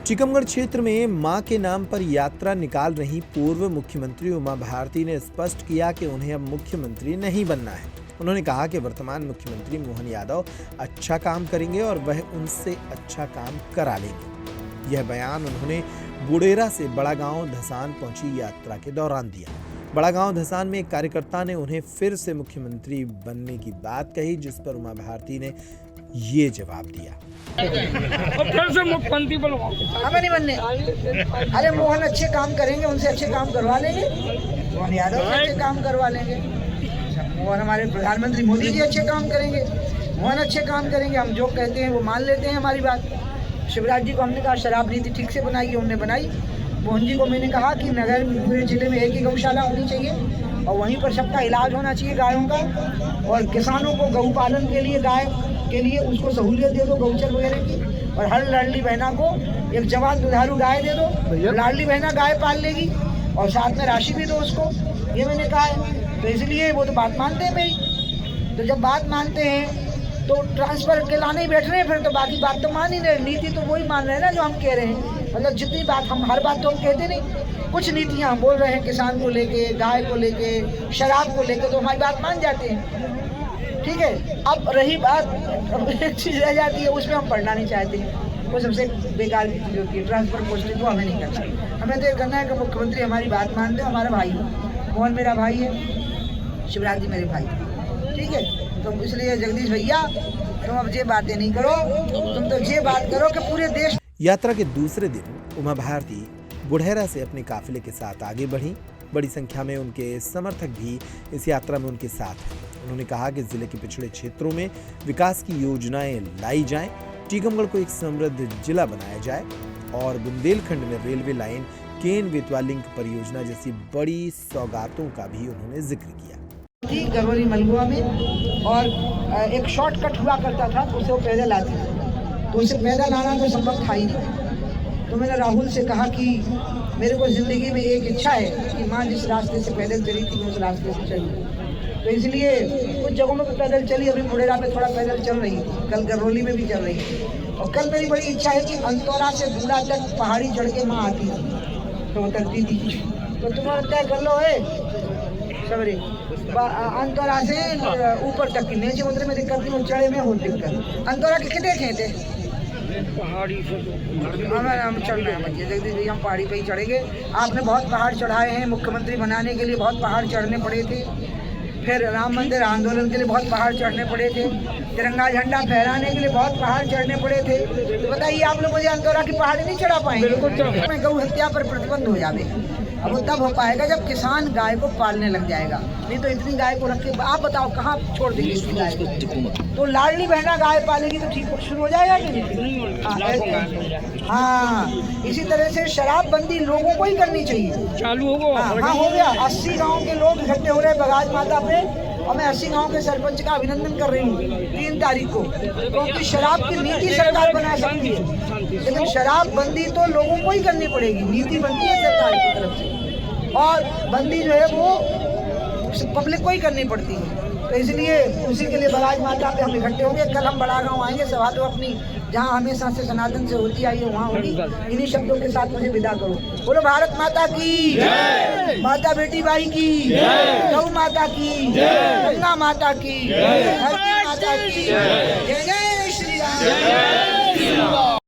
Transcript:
टीकमगढ़ क्षेत्र में मां के नाम पर यात्रा निकाल रही पूर्व मुख्यमंत्री उमा भारती ने स्पष्ट किया कि उन्हें अब मुख्यमंत्री नहीं बनना है। उन्होंने कहा कि वर्तमान मुख्यमंत्री मोहन यादव अच्छा काम करेंगे और वह उनसे अच्छा काम करा लेंगे। यह बयान उन्होंने बुडेरा से बड़ा गांव धसान पहुंची यात्रा के दौरान दिया। बड़ा गांव धसान में एक कार्यकर्ता ने उन्हें फिर से मुख्यमंत्री बनने की बात कही, जिस पर उमा भारती ने ये जवाब दिया। फिर से मुख्यमंत्री बनवाओ। हमें नहीं बनने। अरे मोहन अच्छे काम करेंगे, उनसे अच्छे काम करवा लेंगे। मोहन यादव से अच्छे काम करवा लेंगे। मोहन हमारे प्रधानमंत्री मोदी जी अच्छे काम करेंगे। मोहन अच्छे काम करेंगे। हम जो कहते हैं वो मान लेते हैं हमारी बात। शिवराज जी को हमने कहा शराब नीति ठीक से बनाई, उन्होंने बनाई। मोहन जी को मैंने कहा कि नगर पूरे जिले में एक ही गौशाला होनी चाहिए और वहीं पर सबका इलाज होना चाहिए गायों का। और किसानों को गौ पालन के लिए गाय के लिए उसको सहूलियत दे दो गौचर वगैरह की। और हर लाडली बहना को एक जवान दुधारू गाय दे दो, लाडली बहना गाय पाल लेगी और साथ में राशि भी दो उसको। ये मैंने कहा है, तो इसलिए वो तो बात मानते हैं मेरी। तो जब बात मानते हैं तो ट्रांसफर के लाने ही बैठ रहे हैं, फिर तो बाकी बात तो मान ही नहीं। नीति तो वही मान रहे हैं ना जो हम कह रहे हैं। मतलब जितनी बात हम हर बात तो हम कहते नहीं, कुछ नीतियाँ हम बोल रहे हैं किसान को लेके, गाय को लेके, शराब को लेके, तो हमारी बात मान जाते हैं। ठीक है, अब रही बात एक चीज़ रह जाती है, उसमें हम पढ़ना नहीं चाहते। वो सबसे बेकार की चीज़ होती है। ट्रांसफर पोस्टिंग को हमें नहीं करना। हमें तो ये करना है कि मुख्यमंत्री हमारी बात मान दे। हमारा भाई हो, मोहन मेरा भाई है, शिवराज जी मेरे भाई। ठीक है, तो इसलिए जगदीश भैया तुम अब ये बातें नहीं करो, तुम तो ये बात करो कि पूरे देश। यात्रा के दूसरे दिन उमा भारती बुढ़ेरा से अपने काफिले के साथ आगे बढ़ी। बड़ी संख्या में उनके समर्थक भी इस यात्रा में उनके साथ हैं। उन्होंने कहा कि जिले के पिछड़े क्षेत्रों में विकास की योजनाएं लाई जाएं, टीकमगढ़ को एक समृद्ध जिला बनाया जाए और बुंदेलखंड में railway line Ken Betwa link परियोजना जैसी बड़ी सौगातों का भी उन्होंने जिक्र किया। गरवली मलगुआ में और एक शॉर्टकट हुआ करता था, तो उसे वो पैदल आते थे, तो उसे पैदल आना तो संभव था ही नहीं। तो मैंने राहुल से कहा कि मेरे को ज़िंदगी में एक इच्छा है कि माँ जिस रास्ते से पैदल चली थी उस रास्ते से चली। तो इसलिए कुछ जगहों में पैदल चली, अभी बुढ़ेरा पे थोड़ा पैदल चल रही थी, कल गरवली में भी चल रही थी। और कल मेरी बड़ी इच्छा है कि अंतौरा से दूरा तक पहाड़ी चढ़ के माँ आती थी तो उतरती थी। तो तुम्हारा तय कर लो है सबरे अंतौरा से ऊपर तक की नीचे उतरे में दिक्कत नहीं, चढ़े में हो दिक्कत। अंतौरा के कितने खेत है पहाड़ी से हम चढ़ना है भैया जगदीश भैया, हम पहाड़ी पे ही चढ़ेंगे। आपने बहुत पहाड़ चढ़ाए हैं, मुख्यमंत्री बनाने के लिए बहुत पहाड़ चढ़ने पड़े थे, फिर राम मंदिर आंदोलन के लिए बहुत पहाड़ चढ़ने पड़े थे, तिरंगा झंडा फहराने के लिए बहुत पहाड़ चढ़ने पड़े थे। तो बताइए आप लोग मुझे अंतौरा की पहाड़ी नहीं चढ़ा पाएंगे। गौ हत्या पर प्रतिबंध हो जाए, अब वो तब हो पाएगा जब किसान गाय को पालने लग जाएगा। नहीं तो इतनी गाय को रख के आप बताओ कहाँ छोड़ देंगे इसकी गाय को। तो लाडली बहना गाय पालेगी तो ठीक शुरू हो जाएगा कि नहीं? हाँ, इसी तरह से शराबबंदी लोगों को ही करनी चाहिए। चालू होगा। हाँ हो गया। 80 गाँव के लोग इकट्ठे हो रहे हैं बगाज माता पे, और मैं 80 गाँव के सरपंच का अभिनंदन कर रही हूँ 3 तारीख को, क्योंकि शराब की नीति सरकार बना सकती है, लेकिन शराब बंदी तो लोगों को ही करनी पड़ेगी। नीति बनती है सरकार की तरफ से और बंदी जो है वो पब्लिक को ही करनी पड़ती है। तो इसलिए उसी के लिए बगाज माता पे हम इकट्ठे होंगे। कल हम बड़ा गाँव आएंगे, सभा तो अपनी जहाँ हमेशा से सनातन से होती आई है वहाँ होगी। इन्हीं शब्दों के साथ मुझे विदा करो। बोलो भारत माता की, माता बेटी बाई की, गौ माता की, गंगा माता की, धरती माता की, जय जय श्री राम।